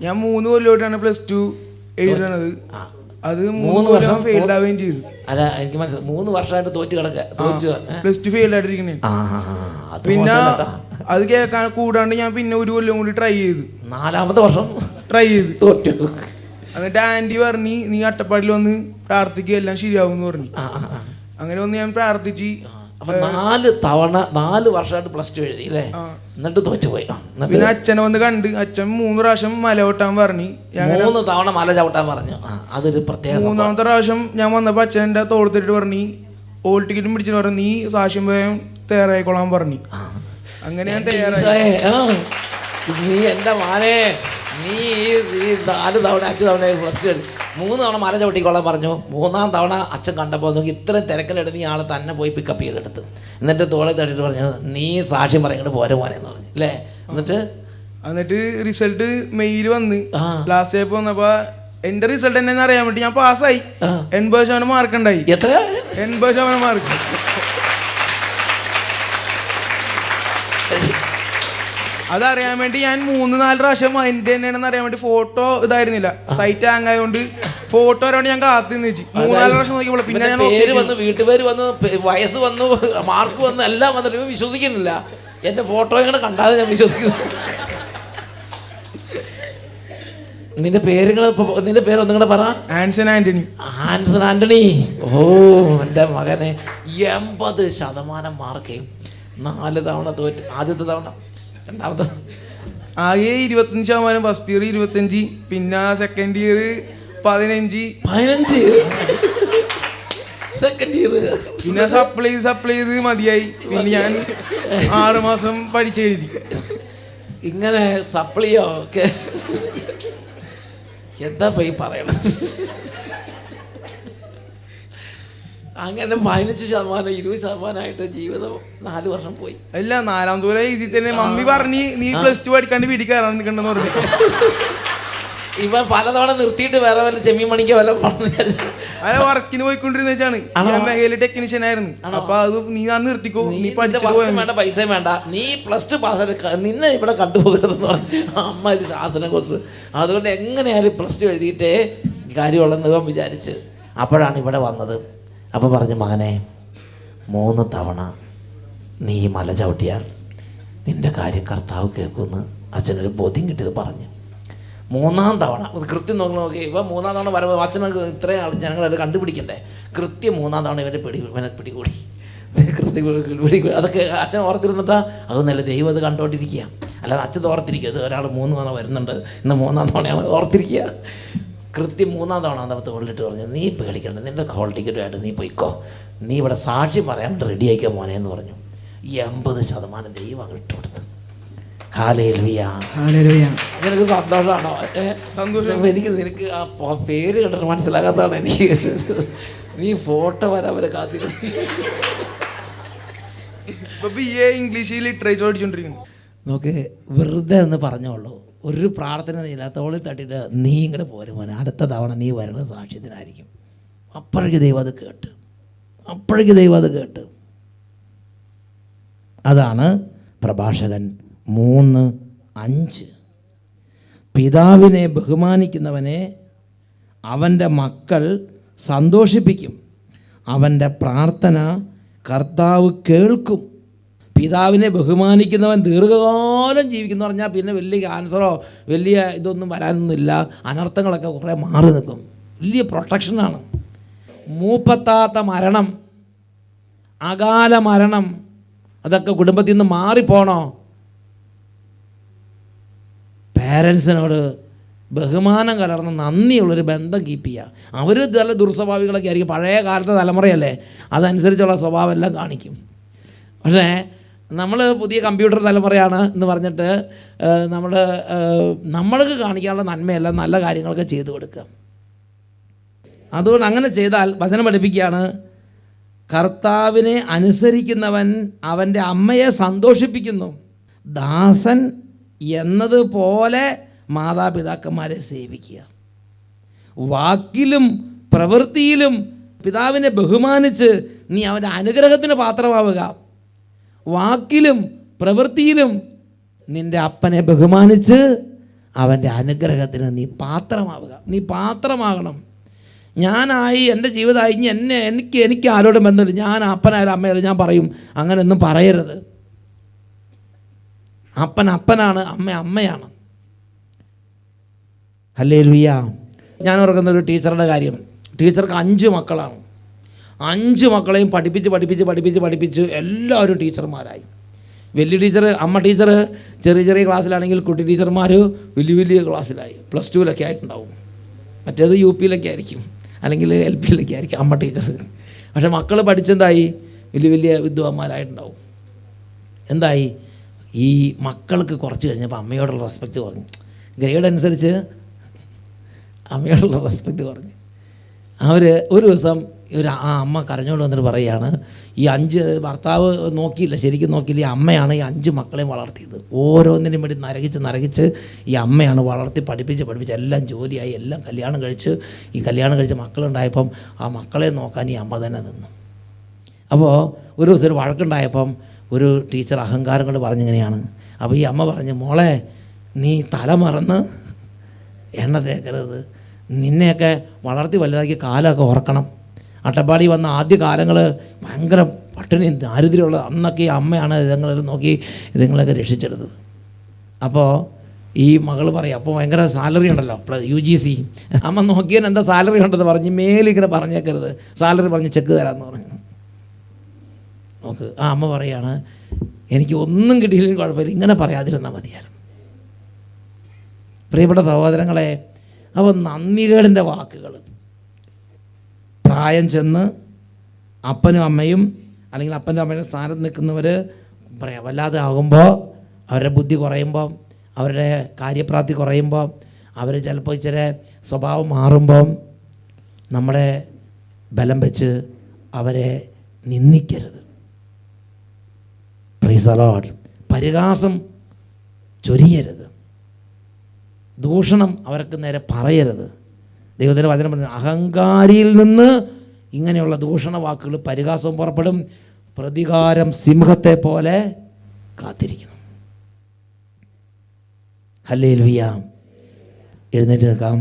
ഞാൻ 3 കൊല്ലമായിട്ടാണ് +2 എഴുതുന്നത്. അത് 3 കൊല്ലം ഫെയിൽഡ് ആവുകയും ചെയ്തു. അല്ല, എനിക്ക് മനസ്സിലായി, 3 വർഷമായിട്ട് തോറ്റ് കിടക്കുക, +2 ഫെയിൽഡ് ആയിട്ടിരിക്കണേ. പിന്നെ അത് കേൾക്കാൻ കൂടാണ്ട് ഞാൻ പിന്നെ 1 കൊല്ലം കൂടി ട്രൈ ചെയ്തു. 4ാമത്തെ വർഷം ട്രൈ ചെയ്തു, തോറ്റു. എന്നിട്ട് ആൻറ്റി പറഞ്ഞ് നീ അട്ടപ്പാടിയിൽ വന്ന് പ്രാർത്ഥിക്കുക, എല്ലാം ശരിയാവും എന്ന് പറഞ്ഞു. അങ്ങനെ വന്ന് ഞാൻ പ്രാർത്ഥിച്ച്. അപ്പൊ 4 വർഷമായിട്ട് +2 എഴുതി അല്ലേ? എന്നിട്ട് തോറ്റുപോയി. പിന്നെ അച്ഛനെ വന്ന് കണ്ട്, അച്ഛൻ 3 പ്രാവശ്യം മല ചവിട്ടാൻ പറഞ്ഞു. 3 തവണ മല ചവിട്ടാൻ പറഞ്ഞു. അതൊരു പ്രത്യേക. 3ാമത്തെ പ്രാവശ്യം ഞാൻ വന്നപ്പോൾ അച്ഛൻ എൻ്റെ തോളത്തിട്ട് പറഞ്ഞു, ഓൾ ടിക്കറ്റും പിടിച്ചെന്ന് പറഞ്ഞു, നീ സാക്ഷ്യം പറയാൻ തയ്യാറായിക്കൊള്ളാൻ പറഞ്ഞു. അങ്ങനെ ഞാൻ തയ്യാറായി. നീ എൻ്റെ മാനെ, നീ 4 തവണ 5 തവണ +2 3 തവണ മല ചവിട്ടിക്കൊള്ളാൻ പറഞ്ഞു. 3ാം തവണ അച്ഛൻ കണ്ടപ്പോൾ നോക്കി ഇത്രയും തിരക്കിലെടുത്ത് നീ ആളെ തന്നെ പോയി പിക്കപ്പ് ചെയ്തെടുത്ത്, എന്നിട്ട് തോളെ തട്ടിട്ട് പറഞ്ഞു, നീ സാക്ഷ്യം പറയുന്നത് പോരെ മോനെന്ന് പറഞ്ഞു അല്ലേ? എന്നിട്ട് റിസൾട്ട് മെയിൽ വന്ന് ലാസ്റ്റ് ആയപ്പോൾ വന്നപ്പോൾ എൻ്റെ റിസൾട്ട് എന്നെ അറിയാൻ വേണ്ടി ഞാൻ പാസ്സായി. 80% മാർക്ക് ഉണ്ടായി. എത്ര? 80% മാർക്ക്. അതറിയാൻ വേണ്ടി ഞാൻ 3-4 പ്രാവശ്യം എൻ്റെ തന്നെയാണെന്ന് അറിയാൻ വേണ്ടി ഫോട്ടോ ഇതായിരുന്നില്ല, സൈറ്റ് ഹാങ് ആയതുകൊണ്ട് ഫോട്ടോ വരാണ്ട് ഞാൻ കാത്തുനിന്ന് വെച്ചു. 3-4 പ്രാവശ്യം നോക്കിയപ്പോൾ പിന്നെ ഞാൻ വീട്ടുപേര് വന്നു, വയസ്സ് വന്നു, മാർക്ക് വന്നു, എല്ലാം വന്നിട്ട് വിശ്വസിക്കുന്നില്ല. എൻ്റെ ഫോട്ടോ ഇങ്ങനെ കണ്ടാതെ ഞാൻ വിശ്വസിക്കുന്നു. നിന്റെ പേരൊന്നും കൂടെ പറ. ആൻസൺ ആന്റണി. ഓ എൻ്റെ മകനെ, 80% മാർക്ക്. 4 തവണ തോറ്റ്. ആദ്യത്തെ തവണ, രണ്ടാമത്തെ ആകെ 25% ഫസ്റ്റ് ഇയർ 25, പിന്നെ സെക്കൻഡ് ഇയർ 15 സെക്കൻഡ് ഇയർ പിന്നെ സപ്ലൈ ചെയ്ത് മതിയായി. പിന്നെ ഞാൻ 6 മാസം പഠിച്ചെഴുതി. ഇങ്ങനെ സപ്ലിയോ ഒക്കെ എന്താ പോയി പറയണം. അങ്ങനെ 15% 20% ജീവിതം 4 വർഷം പോയി. അല്ല, 4ാമത്തെ പോലെ ഇതിൽ തന്നെ മമ്മി പറഞ്ഞ് നീ +2 പഠിക്കാണ്ട് വീട്ടിൽ കയറാൻ നിൽക്കണ്ടെന്ന് പറഞ്ഞു. ഇവൻ പലതവണ നിർത്തിയിട്ട് വേറെ വല്ല ചെമ്മീൻ മണിക്കോ വല്ല അല്ല, വർക്കിന് പോയിക്കൊണ്ടിരുന്ന വെച്ചാണ്. ഞാൻ മേഖല ടെക്നീഷ്യൻ ആയിരുന്നു. അപ്പൊ അത് നീ നിർത്തിക്കോ, നീ പഠിച്ചു വേണ്ട, പൈസയും വേണ്ട, നീ +2 പാസ്, നിന്നെ ഇവിടെ കണ്ടുപോകരുതെന്ന് പറഞ്ഞു അമ്മ ഒരു ശാസനം കൊടുത്തു. അതുകൊണ്ട് എങ്ങനെയായാലും +2 എഴുതിയിട്ടേ കാര്യമുള്ളെന്ന് ഇവൻ വിചാരിച്ച് അപ്പോഴാണ് ഇവിടെ വന്നത്. അപ്പോൾ പറഞ്ഞു, മകനെ 3 തവണ നീ മല ചവിട്ടിയാൽ നിൻ്റെ കാര്യം കർത്താവ് കേൾക്കുമെന്ന് അച്ഛനൊരു ബോധ്യം കിട്ടിയത് പറഞ്ഞു. 3ാം തവണ കൃത്യം നോക്കി ഇവ 3ാം തവണ വരുമ്പോൾ അച്ഛനൊക്കെ ഇത്രയും ആൾ ജനങ്ങളത് കണ്ടുപിടിക്കണ്ടേ. കൃത്യം 3ാം തവണ ഇവനെ പിടികൂടി. അതൊക്കെ അച്ഛൻ ഓർത്തിരുന്നിട്ടാ അതൊന്നല്ല, ദൈവം അത് കണ്ടുകൊണ്ടിരിക്കുക. അല്ലാതെ അച്ഛൻ ഓർത്തിരിക്കുക അത് ഒരാൾ 3 തവണ വരുന്നുണ്ട്, ഇന്ന് 3ാം തവണയാണ് ഓർത്തിരിക്കുക. കൃത്യം 3ാം തവണ വന്നപ്പോൾ തോളിലിട്ട് പറഞ്ഞു, നീ പേടിക്കണ്ട, നിൻ്റെ ഹോൾ ടിക്കറ്റുമായിട്ട് നീ പോയിക്കോ, നീ ഇവിടെ സാക്ഷി പറയാൻ വേണ്ടി റെഡി ആയിക്കോ മോനെ എന്ന് പറഞ്ഞു. 80% ദൈവം അങ്ങ് ഇട്ടുകൊടുത്തു. ഹല്ലേലൂയ. നിനക്ക് സന്തോഷമാണോ? സന്തോഷം. നിനക്ക് ആ പേര് കണ്ടിട്ട് മനസ്സിലാകാത്തതാണ് എനിക്ക്. നീ ഫോട്ടോ വരാൻ വരെ കാത്തിരുന്നു. BA ഇംഗ്ലീഷ് ലിറ്ററേച്ചർ പഠിച്ചോണ്ടിരിക്കുന്നു. നോക്ക്, വെറുതെ എന്ന് പറഞ്ഞോളൂ, ഒരു പ്രാർത്ഥന ഇല്ല, തോളിൽ തട്ടിയിട്ട് നീ ഇങ്ങോട്ട് പോരും മോനെ, അടുത്ത തവണ നീ വരുന്നത് സാക്ഷ്യത്തിനായിരിക്കും. അപ്പോഴേക്ക് ദൈവം അത് കേട്ട്. അതാണ് പ്രഭാഷകൻ 3:5. പിതാവിനെ ബഹുമാനിക്കുന്നവനെ അവൻ്റെ മക്കൾ സന്തോഷിപ്പിക്കും, അവൻ്റെ പ്രാർത്ഥന കർത്താവ് കേൾക്കും. പിതാവിനെ ബഹുമാനിക്കുന്നവൻ ദീർഘകാലം ജീവിക്കുന്നു പറഞ്ഞാൽ പിന്നെ വലിയ ക്യാൻസറോ വലിയ ഇതൊന്നും വരാനൊന്നുമില്ല. അനർത്ഥങ്ങളൊക്കെ കുറേ മാറി നിൽക്കും. വലിയ പ്രൊട്ടക്ഷനാണ്. മൂപ്പത്താത്ത മരണം, അകാല മരണം, അതൊക്കെ കുടുംബത്തിൽ നിന്ന് മാറിപ്പോണോ? പേരൻസിനോട് ബഹുമാനം കലർന്ന നന്ദിയുള്ളൊരു ബന്ധം കീപ്പ് ചെയ്യുക. അവർ ചില ദുർസ്വഭാവികളൊക്കെ ആയിരിക്കും, പഴയ കാലത്തെ തലമുറയല്ലേ, അതനുസരിച്ചുള്ള സ്വഭാവം എല്ലാം കാണിക്കും. പക്ഷേ നമ്മൾ പുതിയ കമ്പ്യൂട്ടർ തലമുറയാണ് എന്ന് പറഞ്ഞിട്ട് നമ്മൾക്ക് കാണിക്കാനുള്ള നന്മയെല്ലാം നല്ല കാര്യങ്ങളൊക്കെ ചെയ്തു കൊടുക്കുക. അതുകൊണ്ട് അങ്ങനെ ചെയ്താൽ വചനം പഠിപ്പിക്കുകയാണ്, കർത്താവിനെ അനുസരിക്കുന്നവൻ അവൻ്റെ അമ്മയെ സന്തോഷിപ്പിക്കുന്നു. ദാസൻ എന്നതുപോലെ മാതാപിതാക്കന്മാരെ സേവിക്കുക. വാക്കിലും പ്രവൃത്തിയിലും പിതാവിനെ ബഹുമാനിച്ച് നീ അവൻ്റെ അനുഗ്രഹത്തിന് പാത്രമാവുക. വാക്കിലും പ്രവൃത്തിയിലും നിൻ്റെ അപ്പനെ ബഹുമാനിച്ച് അവൻ്റെ അനുഗ്രഹത്തിന് നീ പാത്രമാവുക. നീ പാത്രമാകണം. ഞാനായി എൻ്റെ ജീവിതമായി ഇനി എനിക്ക് ആരോടും ബന്ധമില്ല, ഞാൻ അപ്പനായാലും അമ്മയായാലും ഞാൻ പറയും, അങ്ങനെയൊന്നും പറയരുത്. അപ്പൻ അപ്പനാണ്, അമ്മ അമ്മയാണ്. ഹല്ലേലൂയ. ഞാൻ ഓർക്കുന്ന ഒരു ടീച്ചറുടെ കാര്യം. ടീച്ചർക്ക് 5 മക്കളാണ്. 5 മക്കളെയും പഠിപ്പിച്ച് എല്ലാവരും ടീച്ചർമാരായി. വലിയ ടീച്ചർ, അമ്മ ടീച്ചർ ചെറിയ ക്ലാസ്സിലാണെങ്കിൽ കുട്ടി ടീച്ചർമാർ വലിയ ക്ലാസ്സിലായി, +2 ആയിട്ടുണ്ടാവും. മറ്റേത് UP ആയിരിക്കും, അല്ലെങ്കിൽ LP ആയിരിക്കും അമ്മ ടീച്ചർ. പക്ഷേ മക്കൾ പഠിച്ചെന്തായി? വലിയ വിദ്വാന്മാരായിട്ടുണ്ടാവും. എന്തായി? ഈ മക്കൾക്ക് കുറച്ച് കഴിഞ്ഞപ്പോൾ അമ്മയോടുള്ള റെസ്പെക്റ്റ് കുറഞ്ഞു. ഗ്രേഡ് അനുസരിച്ച് അമ്മയോടുള്ള റെസ്പെക്റ്റ് കുറഞ്ഞു. അവർ ഒരു ദിവസം അമ്മ കരഞ്ഞോണ്ട് വന്നിട്ട് പറയുകയാണ്, ഈ 5 ഭർത്താവ് ശരിക്കും നോക്കിയില്ല, ഈ അമ്മയാണ് ഈ 5 മക്കളെയും വളർത്തിയത്. ഓരോന്നിനും വേണ്ടി നരകിച്ച് ഈ അമ്മയാണ് വളർത്തി പഠിപ്പിച്ച് എല്ലാം ജോലിയായി, എല്ലാം കല്യാണം കഴിച്ച് മക്കളുണ്ടായപ്പം ആ മക്കളെ നോക്കാൻ ഈ അമ്മ തന്നെ നിന്നു. അപ്പോൾ ഒരു ദിവസം ഒരു വഴക്കുണ്ടായപ്പം ഒരു ടീച്ചർ അഹങ്കാരം കൊണ്ട് പറഞ്ഞിങ്ങനെയാണ്. അപ്പോൾ ഈ അമ്മ പറഞ്ഞു, മോളെ നീ തല മറന്ന് എണ്ണ തേക്കരുത്, നിന്നെയൊക്കെ വളർത്തി വലുതാക്കി കാലമൊക്കെ ഓർക്കണം. അട്ടപ്പാടി വന്ന ആദ്യ കാലങ്ങൾ ഭയങ്കര പട്ടിണി ദാരിദ്ര്യമുള്ള അന്നൊക്കെ ഈ അമ്മയാണ് ഇതുങ്ങളെല്ലാം നോക്കി ഇതുങ്ങളൊക്കെ രക്ഷിച്ചെടുത്തത്. അപ്പോൾ ഈ മകൾ പറയും, അപ്പോൾ ഭയങ്കര സാലറി ഉണ്ടല്ലോ, UGC. അമ്മ നോക്കിയാൽ എന്താ സാലറി ഉണ്ടെന്ന് പറഞ്ഞ് മേലിങ്ങനെ പറഞ്ഞേക്കരുത്, സാലറി പറഞ്ഞ് ചെക്ക് തരാമെന്ന് പറഞ്ഞു. നോക്ക്, ആ അമ്മ പറയാണ്, എനിക്ക് ഒന്നും കിട്ടിയില്ലെങ്കിൽ കുഴപ്പമില്ല, ഇങ്ങനെ പറയാതിരുന്നാൽ മതിയായിരുന്നു. പ്രിയപ്പെട്ട സഹോദരങ്ങളെ, അപ്പോൾ നന്ദികേടിൻ്റെ വാക്കുകൾ, പ്രായം ചെന്ന് അപ്പനും അമ്മയും അല്ലെങ്കിൽ അപ്പൻ്റെ അമ്മയുടെ സ്ഥാനത്ത് നിൽക്കുന്നവർ പറയാം വല്ലാതെ ആകുമ്പോൾ, അവരുടെ ബുദ്ധി കുറയുമ്പോൾ, അവരുടെ കാര്യപ്രാപ്തി കുറയുമ്പോൾ, അവർ ചിലപ്പോൾ ഇച്ചിരി സ്വഭാവം മാറുമ്പം നമ്മളെ ബലം വെച്ച് അവരെ നിന്ദിക്കരുത്. Praise the Lord. പരിഹാസം ചൊരിയരുത്, ദൂഷണം അവർക്ക് നേരെ പറയരുത്. ദൈവത്തിൻ്റെ വചനം പറഞ്ഞു, അഹങ്കാരിയിൽ നിന്ന് ഇങ്ങനെയുള്ള ദൂഷണ വാക്കുകൾ പരിഹാസവും പുറപ്പെടും, പ്രതികാരം സിംഹത്തെ പോലെ കാത്തിരിക്കണം. ഹല്ലേലൂയ. എഴുന്നേറ്റ് നിൽക്കാം.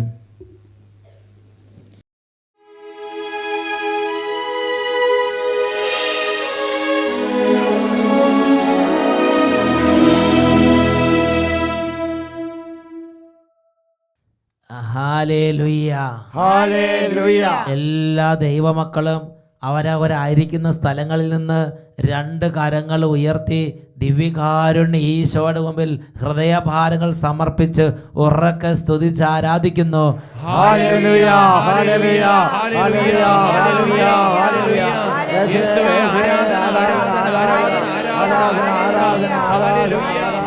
ഹല്ലേലൂയ. ഹല്ലേലൂയ. എല്ലാ ദൈവമക്കളും അവരവരായിരിക്കുന്ന സ്ഥലങ്ങളിൽ നിന്ന് 2 കരങ്ങൾ ഉയർത്തി ദിവ്യകാരുണ്യ ഈശോയുടെ മുമ്പിൽ ഹൃദയഭാരങ്ങൾ സമർപ്പിച്ച് ഉറക്കെ സ്തുതിച്ച് ആരാധിക്കുന്നു. Hallelujah. Hallelujah. Hallelujah. Hallelujah. Hallelujah. യേശുവേ ആരാധന. ആരാധന ആരാധന ആരാധന